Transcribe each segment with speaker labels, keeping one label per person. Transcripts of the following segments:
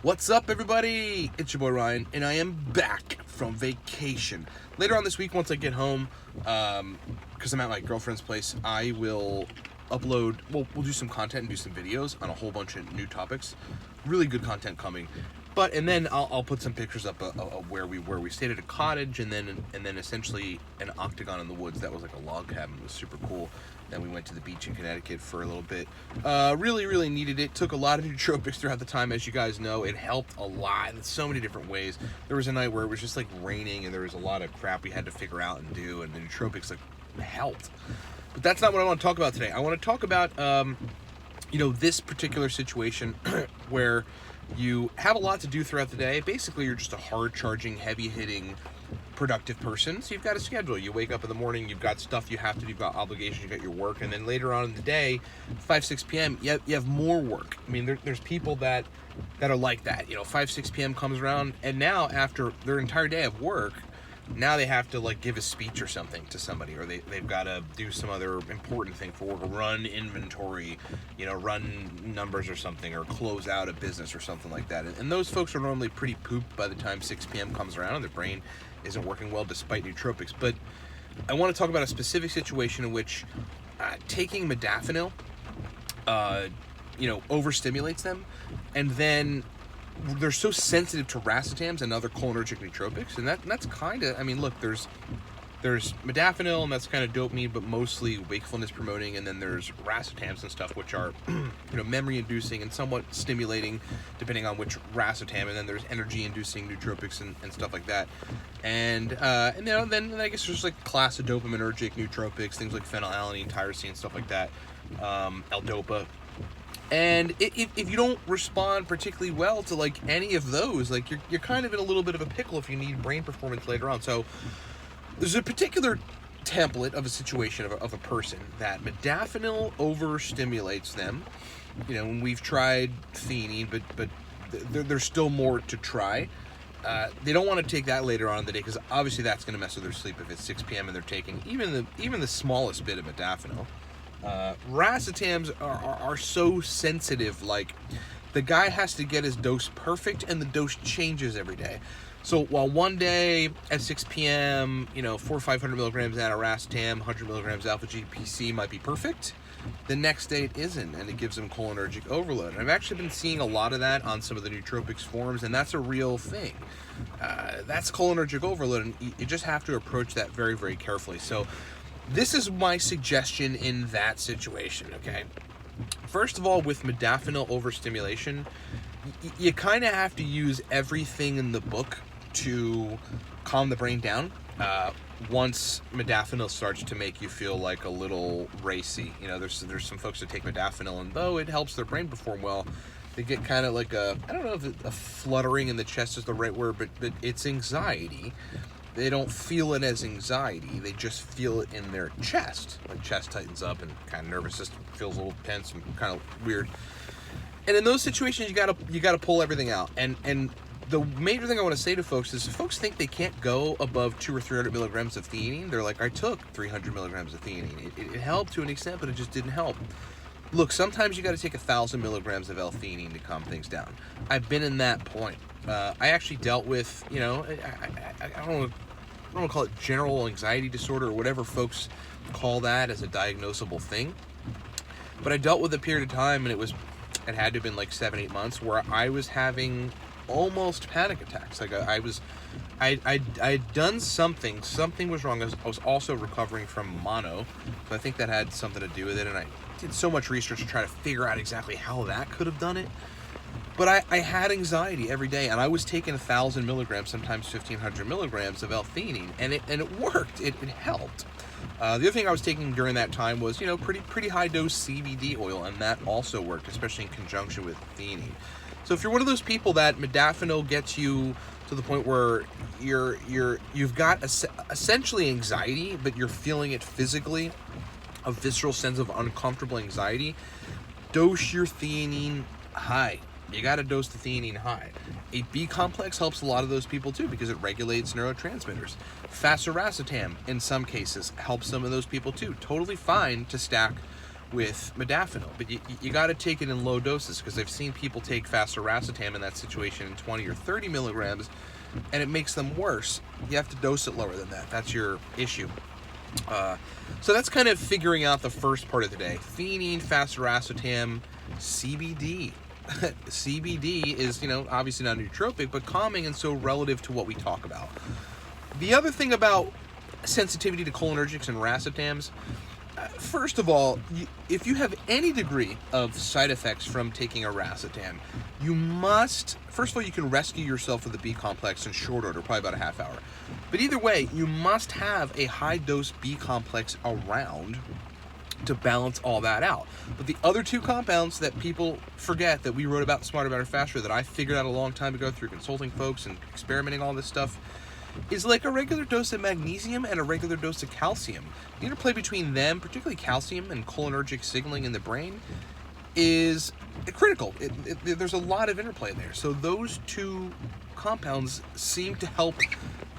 Speaker 1: What's up, everybody? It's your boy Ryan, and I am back from vacation. Later on this week, once I get home, because I'm at my girlfriend's place, I will upload, we'll do some content and do some videos on a whole bunch of new topics. Really good content coming. And then I'll put some pictures up of where we stayed at a cottage, and then essentially an octagon in the woods that was like a log cabin. It was super cool. Then we went to the beach in Connecticut for a little bit. Really needed it. Took a lot of nootropics throughout the time, as you guys know. It helped a lot in so many different ways. There was a night where it was just like raining, and there was a lot of crap we had to figure out and do, and the nootropics like helped. But that's not what I want to talk about today. I want to talk about this particular situation where you have a lot to do throughout the day. Basically, you're just a hard-charging, heavy-hitting, productive person. So you've got a schedule. You wake up in the morning, you've got stuff you have to do, you've got obligations, you've got your work, and then later on in the day, 5, 6 p.m., you have more work. I mean, there's people that are like that. 5, 6 p.m. comes around, and now after their entire day of work, now they have to like give a speech or something to somebody, or they've got to do some other important thing for work, run inventory, run numbers or something, or close out a business or something like that. And those folks are normally pretty pooped by the time 6 p.m. comes around, and their brain isn't working well despite nootropics. But I want to talk about a specific situation in which taking modafinil, overstimulates them, and then they're so sensitive to racetams and other cholinergic nootropics, and that's kind of, look, there's modafinil, and that's kind of dopamine, but mostly wakefulness promoting, and then there's racetams and stuff, which are memory inducing and somewhat stimulating depending on which racetam, and then there's energy inducing nootropics and stuff like that, and then I guess there's like class of dopaminergic nootropics, things like phenylalanine, tyrosine, stuff like that, L-Dopa. And if you don't respond particularly well to like any of those, like you're kind of in a little bit of a pickle if you need brain performance later on. So there's a particular template of a situation of a person that modafinil overstimulates them. And we've tried theanine, but there's still more to try. They don't want to take that later on in the day because obviously that's going to mess with their sleep if it's 6 p.m. and they're taking even the smallest bit of modafinil. Racetams are so sensitive, like the guy has to get his dose perfect, and the dose changes every day. So while one day at 6 p.m., 400 or 500 milligrams aniracetam, 100 milligrams alpha GPC might be perfect, the next day it isn't, and it gives them cholinergic overload. And I've actually been seeing a lot of that on some of the nootropics forums, and that's a real thing. That's cholinergic overload, and you just have to approach that very, very carefully. So this is my suggestion in that situation, okay? First of all, with modafinil overstimulation, you kind of have to use everything in the book to calm the brain down. Once modafinil starts to make you feel like a little racy, there's some folks that take modafinil, and though it helps their brain perform well, they get kind of like I don't know if a fluttering in the chest is the right word, but it's anxiety. They don't feel it as anxiety, they just feel it in their chest. Like chest tightens up and kind of nervous system feels a little tense and kind of weird. And in those situations, you gotta pull everything out. And the major thing I want to say to folks is if folks think they can't go above 200 or 300 milligrams of theanine, they're like, I took 300 milligrams of theanine. It helped to an extent, but it just didn't help. Look, sometimes you got to take 1,000 milligrams of L-theanine to calm things down. I've been in that point. I actually dealt with, I don't want to call it general anxiety disorder or whatever folks call that as a diagnosable thing. But I dealt with a period of time, and it had to have been like 7-8 months, where I was having almost panic attacks. Like I'd done something was wrong. I was also recovering from mono, so I think that had something to do with it, and I did so much research to try to figure out exactly how that could have done it. But I had anxiety every day, and I was taking 1,000 milligrams, sometimes 1,500 milligrams of L-theanine, and it worked. It helped. The other thing I was taking during that time was, pretty high dose CBD oil, and that also worked, especially in conjunction with theanine. So if you're one of those people that modafinil gets you to the point where you've got essentially anxiety, but you're feeling it physically, a visceral sense of uncomfortable anxiety, dose your theanine high. You got to dose the theanine high. A B complex helps a lot of those people too because it regulates neurotransmitters. Faciracetam, in some cases, helps some of those people too. Totally fine to stack with modafinil, but you got to take it in low doses, because I've seen people take faster racetam in that situation in 20 or 30 milligrams, and it makes them worse. You have to dose it lower than that. That's your issue. So that's kind of figuring out the first part of the day. Theanine, faster racetam, CBD. CBD is, obviously not a nootropic, but calming, and so relative to what we talk about. The other thing about sensitivity to cholinergics and racetams, first of all, if you have any degree of side effects from taking a racetam, you must, first of all, you can rescue yourself with the B complex in short order, probably about a half hour. But either way, you must have a high dose B complex around to balance all that out. But the other two compounds that people forget, that we wrote about Smarter, Better, Faster, that I figured out a long time ago through consulting folks and experimenting all this stuff, is like a regular dose of magnesium and a regular dose of calcium. The interplay between them, particularly calcium and cholinergic signaling in the brain, is critical. There's a lot of interplay there. So those two compounds seem to help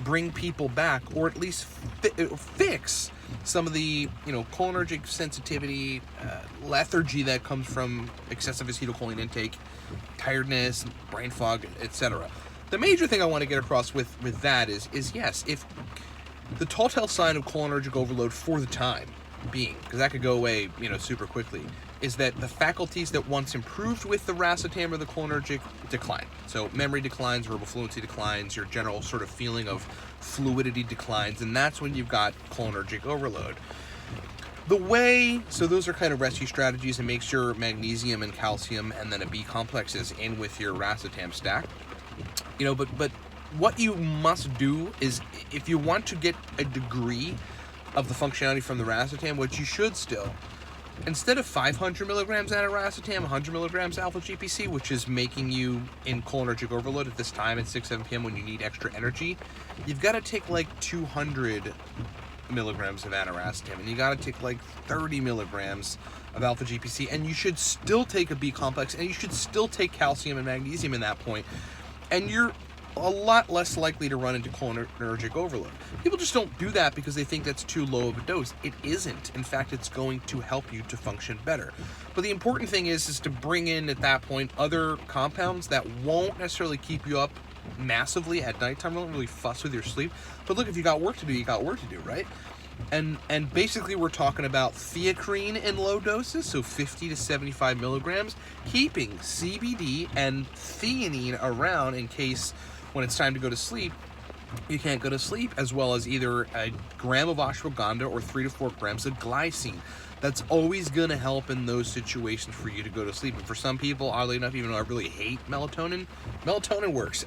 Speaker 1: bring people back, or at least fix some of the cholinergic sensitivity, lethargy that comes from excessive acetylcholine intake, tiredness, brain fog, etc. The major thing I want to get across with that is yes, if the telltale sign of cholinergic overload for the time being, because that could go away super quickly, is that the faculties that once improved with the racetam or the cholinergic decline. So memory declines, verbal fluency declines, your general sort of feeling of fluidity declines, and that's when you've got cholinergic overload. So those are kind of rescue strategies, and make sure magnesium and calcium and then a B complex is in with your racetam stack. But what you must do is, if you want to get a degree of the functionality from the racetam, which you should still, instead of 500 milligrams aniracetam, 100 milligrams alpha GPC, which is making you in cholinergic overload at this time at 6, 7 p.m. when you need extra energy, you've got to take like 200 milligrams of aniracetam, and you got to take like 30 milligrams of alpha GPC, and you should still take a B complex, and you should still take calcium and magnesium in that point. And you're a lot less likely to run into cholinergic overload. People just don't do that because they think that's too low of a dose. It isn't. In fact, it's going to help you to function better. But the important thing is to bring in, at that point, other compounds that won't necessarily keep you up massively at nighttime, don't really fuss with your sleep. But look, if you got work to do, you got work to do, right? And basically we're talking about theacrine in low doses, so 50 to 75 milligrams, keeping CBD and theanine around in case when it's time to go to sleep, you can't go to sleep, as well as either a gram of ashwagandha or 3 to 4 grams of glycine. That's always going to help in those situations for you to go to sleep. And for some people, oddly enough, even though I really hate melatonin works.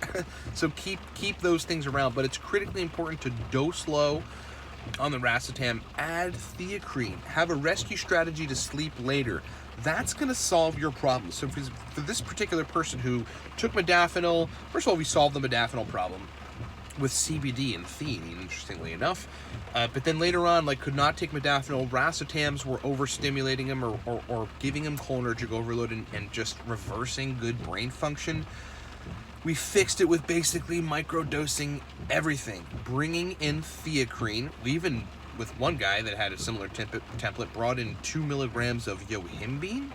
Speaker 1: So keep those things around, but it's critically important to dose low on the racetam, add theacrine, have a rescue strategy to sleep later. That's going to solve your problem. So for this particular person who took modafinil, first of all, we solved the modafinil problem with CBD and theanine, interestingly enough. But then later on, could not take modafinil. Racetams were overstimulating him or giving him cholinergic overload and just reversing good brain function. We fixed it with basically microdosing everything, bringing in theacrine. We even, with one guy that had a similar template, brought in 2 milligrams of yohimbine,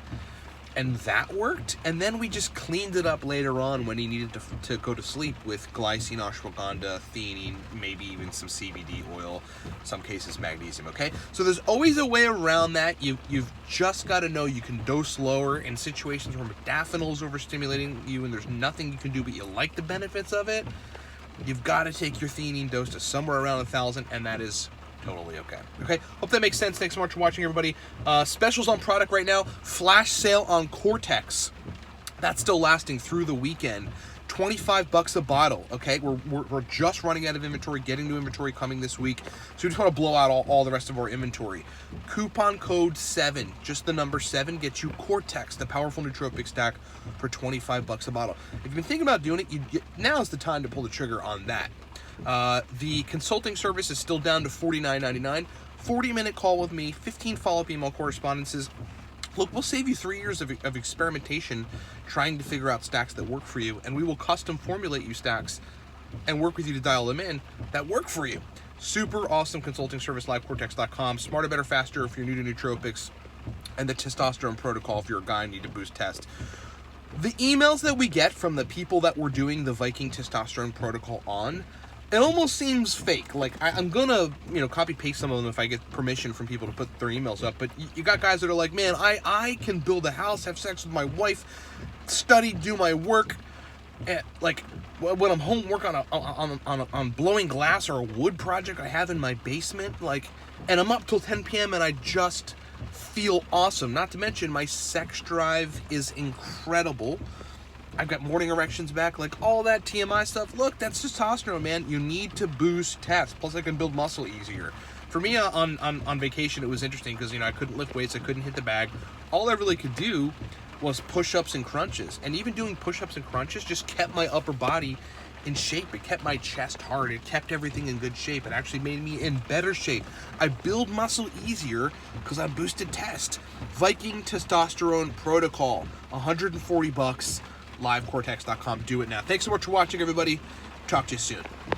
Speaker 1: and that worked. And then we just cleaned it up later on when he needed to go to sleep with glycine, ashwagandha, theanine, maybe even some CBD oil, some cases magnesium, okay? So there's always a way around that. You've just got to know you can dose lower in situations where modafinil is overstimulating you and there's nothing you can do, but you like the benefits of it. You've got to take your theanine dose to somewhere around 1,000, and that is totally okay. Okay, hope that makes sense. Thanks so much for watching, everybody. Specials on product right now. Flash sale on Cortex. That's still lasting through the weekend. $25 a bottle. Okay, we're just running out of inventory, getting new inventory coming this week. So we just want to blow out all the rest of our inventory. Coupon code 7, just the number 7, gets you Cortex, the powerful nootropic stack, for $25 a bottle. If you've been thinking about doing it, now is the time to pull the trigger on that. The consulting service is still down to $49.99. 40-minute call with me, 15 follow-up email correspondences. Look, we'll save you 3 years of experimentation trying to figure out stacks that work for you, and we will custom formulate you stacks and work with you to dial them in that work for you. Super awesome consulting service, livecortex.com. Smarter, Better, Faster if you're new to nootropics. and the testosterone protocol if you're a guy and need to boost test. The emails that we get from the people that we're doing the Viking testosterone protocol on, it almost seems fake. Like, I'm gonna, copy paste some of them if I get permission from people to put their emails up. But you got guys that are like, man, I can build a house, have sex with my wife, study, do my work, like when I'm home, work on blowing glass or a wood project I have in my basement, like, and I'm up till 10 p.m. and I just feel awesome. Not to mention my sex drive is incredible. I've got morning erections back, like all that TMI stuff. Look, that's testosterone, man. You need to boost test. Plus, I can build muscle easier. For me, on vacation, it was interesting because, I couldn't lift weights. I couldn't hit the bag. All I really could do was push-ups and crunches. And even doing push-ups and crunches just kept my upper body in shape. It kept my chest hard. It kept everything in good shape. It actually made me in better shape. I build muscle easier because I boosted test. Viking Testosterone Protocol, $140. LiveCortex.com. Do it now. Thanks so much for watching, everybody. Talk to you soon.